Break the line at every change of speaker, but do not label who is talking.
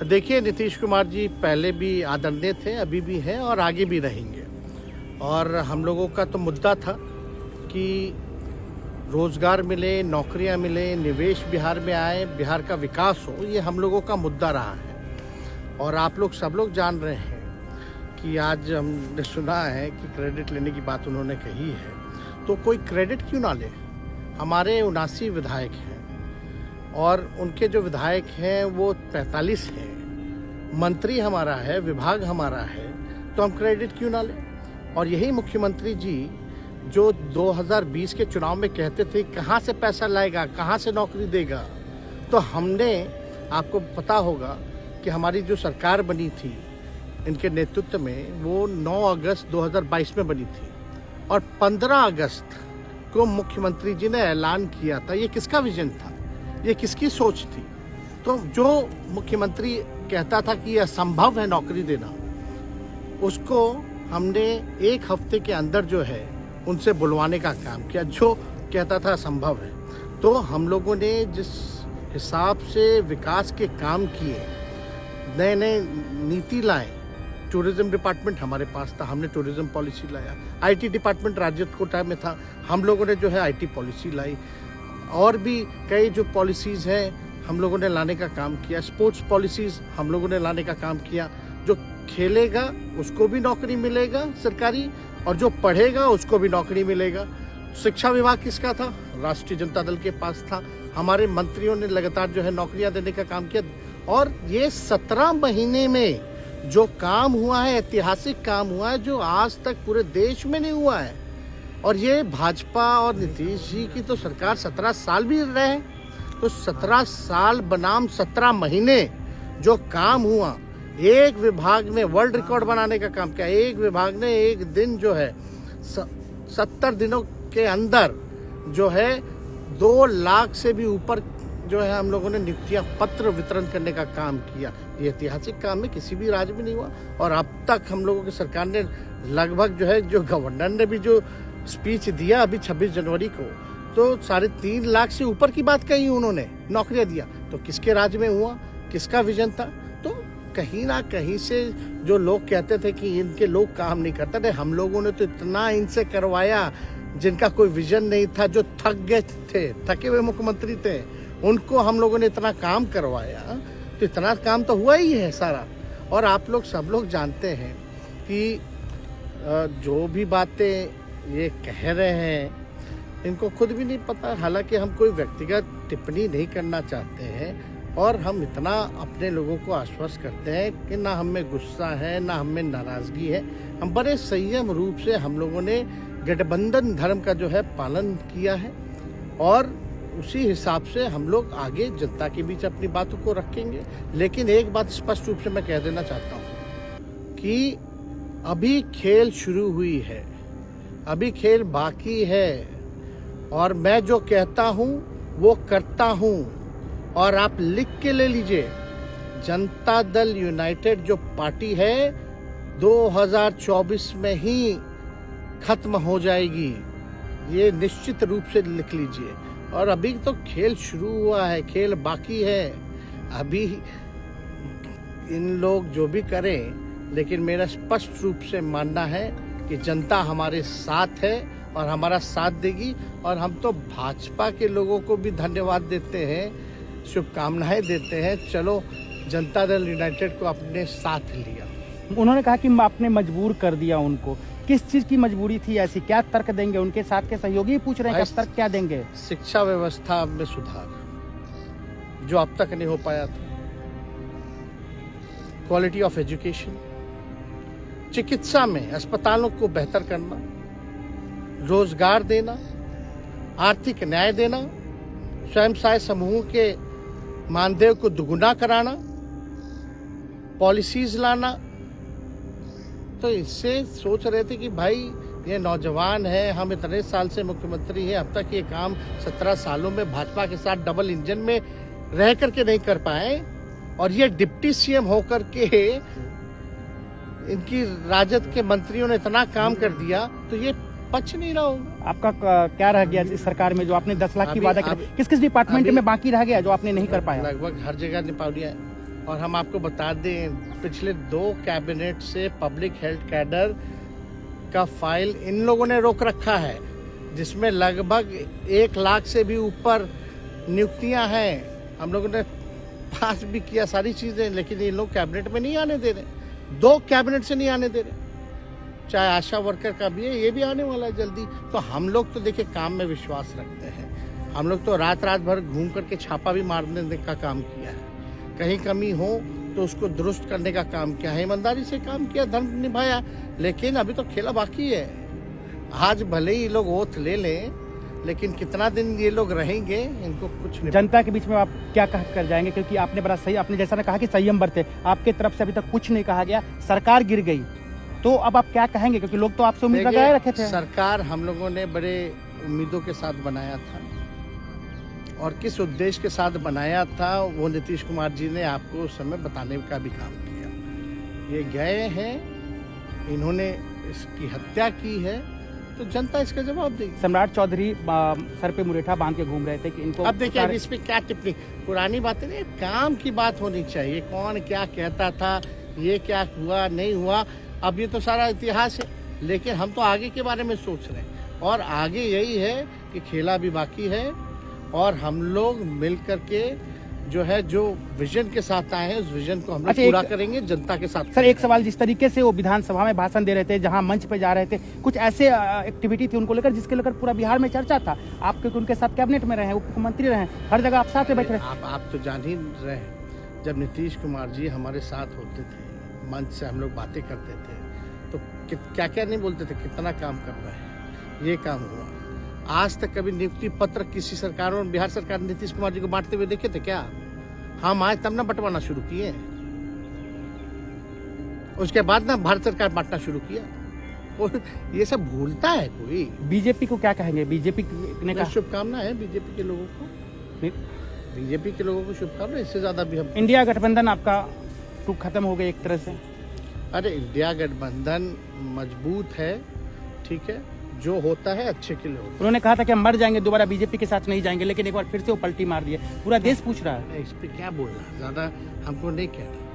देखिए, नीतीश कुमार जी पहले भी आदरणीय थे, अभी भी हैं और आगे भी रहेंगे। और हम लोगों का तो मुद्दा था कि रोजगार मिले, नौकरियां मिले, निवेश बिहार में आए, बिहार का विकास हो, ये हम लोगों का मुद्दा रहा है। और आप लोग सब लोग जान रहे हैं कि आज हमने सुना है कि क्रेडिट लेने की बात उन्होंने कही है, तो कोई क्रेडिट क्यों ना ले। हमारे 79 विधायक हैं और उनके जो विधायक हैं वो 45 हैं, मंत्री हमारा है, विभाग हमारा है, तो हम क्रेडिट क्यों ना लें। और यही मुख्यमंत्री जी जो 2020 के चुनाव में कहते थे कहाँ से पैसा लाएगा, कहाँ से नौकरी देगा, तो हमने, आपको पता होगा कि हमारी जो सरकार बनी थी इनके नेतृत्व में, वो 9 अगस्त 2022 में बनी थी और 15 अगस्त को मुख्यमंत्री जी ने ऐलान किया था। ये किसका विजन था, ये किसकी सोच थी। तो जो मुख्यमंत्री कहता था कि यह असंभव है नौकरी देना, उसको हमने एक हफ्ते के अंदर जो है उनसे बुलवाने का काम किया, जो कहता था असंभव है। तो हम लोगों ने जिस हिसाब से विकास के काम किए, नए नए नीति लाए, टूरिज्म डिपार्टमेंट हमारे पास था, हमने टूरिज्म पॉलिसी लाया। आईटी डिपार्टमेंट राज्य कोटा में था, हम लोगों ने जो है आईटी पॉलिसी लाई। और भी कई जो पॉलिसीज़ हैं हम लोगों ने लाने का काम किया। स्पोर्ट्स पॉलिसीज़ हम लोगों ने लाने का काम किया। जो खेलेगा उसको भी नौकरी मिलेगा सरकारी, और जो पढ़ेगा उसको भी नौकरी मिलेगा। शिक्षा विभाग किसका था, राष्ट्रीय जनता दल के पास था। हमारे मंत्रियों ने लगातार जो है नौकरियां देने का काम किया। और ये 17 महीने में जो काम हुआ है, ऐतिहासिक काम हुआ है, जो आज तक पूरे देश में नहीं हुआ है। और ये भाजपा और नीतीश जी की तो सरकार 17 साल भी रहे, तो 17 साल बनाम 17 महीने जो काम हुआ, एक विभाग ने वर्ल्ड रिकॉर्ड बनाने का काम किया। एक विभाग ने एक दिन जो है 70 दिनों के अंदर जो है 2 लाख से भी ऊपर जो है हम लोगों ने नियुक्तियां पत्र वितरण करने का काम किया। ये ऐतिहासिक काम है, किसी भी राज्य में नहीं हुआ। और अब तक हम लोगों की सरकार ने लगभग जो है, जो गवर्नर ने भी जो स्पीच दिया अभी 26 जनवरी को, तो 3.5 लाख से ऊपर की बात कही उन्होंने, नौकरियां दिया। तो किसके राज्य में हुआ, किसका विजन था। तो कहीं ना कहीं से जो लोग कहते थे कि इनके लोग काम नहीं करते थे, हम लोगों ने तो इतना इनसे करवाया जिनका कोई विजन नहीं था, जो थक गए थे, थके हुए मुख्यमंत्री थे, उनको हम लोगों ने इतना काम करवाया। तो इतना काम तो हुआ ही है सारा। और आप लोग सब लोग जानते हैं कि जो भी बातें ये कह रहे हैं इनको खुद भी नहीं पता। हालांकि हम कोई व्यक्तिगत टिप्पणी नहीं करना चाहते हैं, और हम इतना अपने लोगों को आश्वस्त करते हैं कि ना हम में गुस्सा है, ना हम में नाराज़गी है। हम बड़े संयम रूप से हम लोगों ने गठबंधन धर्म का जो है पालन किया है, और उसी हिसाब से हम लोग आगे जनता के बीच अपनी बातों को रखेंगे। लेकिन एक बात स्पष्ट रूप से मैं कह देना चाहता हूँ कि अभी खेल शुरू हुई है, अभी खेल बाकी है। और मैं जो कहता हूँ वो करता हूँ। और आप लिख के ले लीजिए, जनता दल यूनाइटेड जो पार्टी है 2024 में ही खत्म हो जाएगी, ये निश्चित रूप से लिख लीजिए। और अभी तो खेल शुरू हुआ है, खेल बाकी है। अभी इन लोग जो भी करें, लेकिन मेरा स्पष्ट रूप से मानना है कि जनता हमारे साथ है और हमारा साथ देगी। और हम तो भाजपा के लोगों को भी धन्यवाद देते हैं, शुभकामनाएं देते हैं। चलो, जनता दल यूनाइटेड को अपने साथ लिया।
उन्होंने कहा कि आपने मजबूर कर दिया उनको। किस चीज की मजबूरी थी ऐसी, क्या तर्क देंगे? उनके साथ के सहयोगी पूछ रहे हैं कि तर्क क्या देंगे?
शिक्षा व्यवस्था में सुधार जो अब तक नहीं हो पाया था, क्वालिटी ऑफ एजुकेशन, चिकित्सा में अस्पतालों को बेहतर करना, रोजगार देना, आर्थिक न्याय देना, स्वयं सहायता समूह के मानदेय को दुगुना कराना, पॉलिसीज लाना। तो इससे सोच रहे थे कि भाई ये नौजवान है, हम इतने साल से मुख्यमंत्री हैं, अब तक ये काम 17 सालों में भाजपा के साथ डबल इंजन में रह करके नहीं कर पाए, और ये डिप्टी सीएम होकर के इनकी राजद के मंत्रियों ने इतना काम कर दिया, तो ये पच नहीं रहा होगा।
आपका क्या रह गया इस सरकार में, जो आपने 10 लाख की वादा किया, किस किस डिपार्टमेंट में बाकी रह गया जो आपने नहीं कर पाया?
लगभग हर जगह निपा दिया है। और हम आपको बता दें, पिछले 2 कैबिनेट से पब्लिक हेल्थ कैडर का फाइल इन लोगों ने रोक रखा है, जिसमें लगभग 1 लाख से भी ऊपर नियुक्तियां हैं। हम लोगों ने पास भी किया सारी चीज़ें, लेकिन ये लोग कैबिनेट में नहीं आने दे रहे। 2 कैबिनेट से नहीं आने दे रहे। चाहे आशा वर्कर का भी है, ये भी आने वाला है जल्दी। तो हम लोग तो देखिए काम में विश्वास रखते हैं। हम लोग तो रात भर घूम करके छापा भी मारने का काम किया है। कहीं कमी हो तो उसको दुरुस्त करने का काम किया है, ईमानदारी से काम किया, धर्म निभाया। लेकिन अभी तो खेला बाकी है। आज भले ही लोग ओथ ले लें, लेकिन कितना दिन ये लोग रहेंगे, इनको कुछ नहीं।
जनता के बीच में आप क्या कह कर जाएंगे, क्योंकि आपने बड़ा सही, आपने जैसा ने कहा कि संयम बरते, आपके तरफ से अभी तक कुछ नहीं कहा गया, सरकार गिर गई, तो अब आप क्या कहेंगे, क्योंकि लोग तो आपसे उम्मीद लगाए रखे थे।
सरकार हम लोगों ने बड़े उम्मीदों के साथ बनाया था, और किस उद्देश्य के साथ बनाया था वो नीतीश कुमार जी ने आपको उस समय बताने का भी काम किया। ये गए हैं, इन्होंने इसकी हत्या की है, तो जनता इसका जवाब देगी।
सम्राट चौधरी सर पे मुरेठा बांध के घूम रहे थे कि इनको,
अब देखिए इस पे क्या टिप्पणी, पुरानी बातें नहीं, काम की बात होनी चाहिए। कौन क्या कहता था, ये क्या हुआ नहीं हुआ, अब ये तो सारा इतिहास है। लेकिन हम तो आगे के बारे में सोच रहे हैं, और आगे यही है कि खेला भी बाकी है, और हम लोग मिल करके जो है, जो विजन के साथ आए हैं, उस विजन को हम लोग पूरा करेंगे जनता के साथ।
सर, एक सवाल, जिस तरीके से वो विधानसभा में भाषण दे रहे थे, जहां मंच पे जा रहे थे, कुछ ऐसे एक्टिविटी थी उनको लेकर जिसके लेकर पूरा बिहार में चर्चा था। आप क्योंकि उनके साथ कैबिनेट में रहे, उप मुख्यमंत्री रहे, हर जगह आप साथ में बैठे रहे।
आप तो जान ही रहे, जब नीतीश कुमार जी हमारे साथ होते थे, मंच से हम लोग बातें करते थे, तो क्या क्या नहीं बोलते थे, कितना काम कर रहे हैं, ये काम हुआ। आज तक कभी नियुक्ति पत्र किसी सरकारों, बिहार सरकार ने नीतीश कुमार जी को बांटते हुए देखे थे क्या? हम आए तब ना बंटवाना शुरू किए, उसके बाद ना भारत सरकार बांटना शुरू किया। ये सब भूलता है कोई?
बीजेपी को क्या कहेंगे? बीजेपी ने कहा
शुभकामना है बीजेपी के लोगों को, बीजेपी के लोगों को शुभकामना। इससे ज्यादा भी हम,
इंडिया गठबंधन आपका टूक खत्म हो गई एक तरह से।
अरे इंडिया गठबंधन मजबूत है, ठीक है, जो होता है अच्छे के लिए होता है।
उन्होंने कहा था कि हम मर जाएंगे, दोबारा बीजेपी के साथ नहीं जाएंगे, लेकिन एक बार फिर से वो पलटी मार दिए। पूरा देश पूछ रहा है।
इस पे क्या बोलना, ज्यादा हमको नहीं कहना।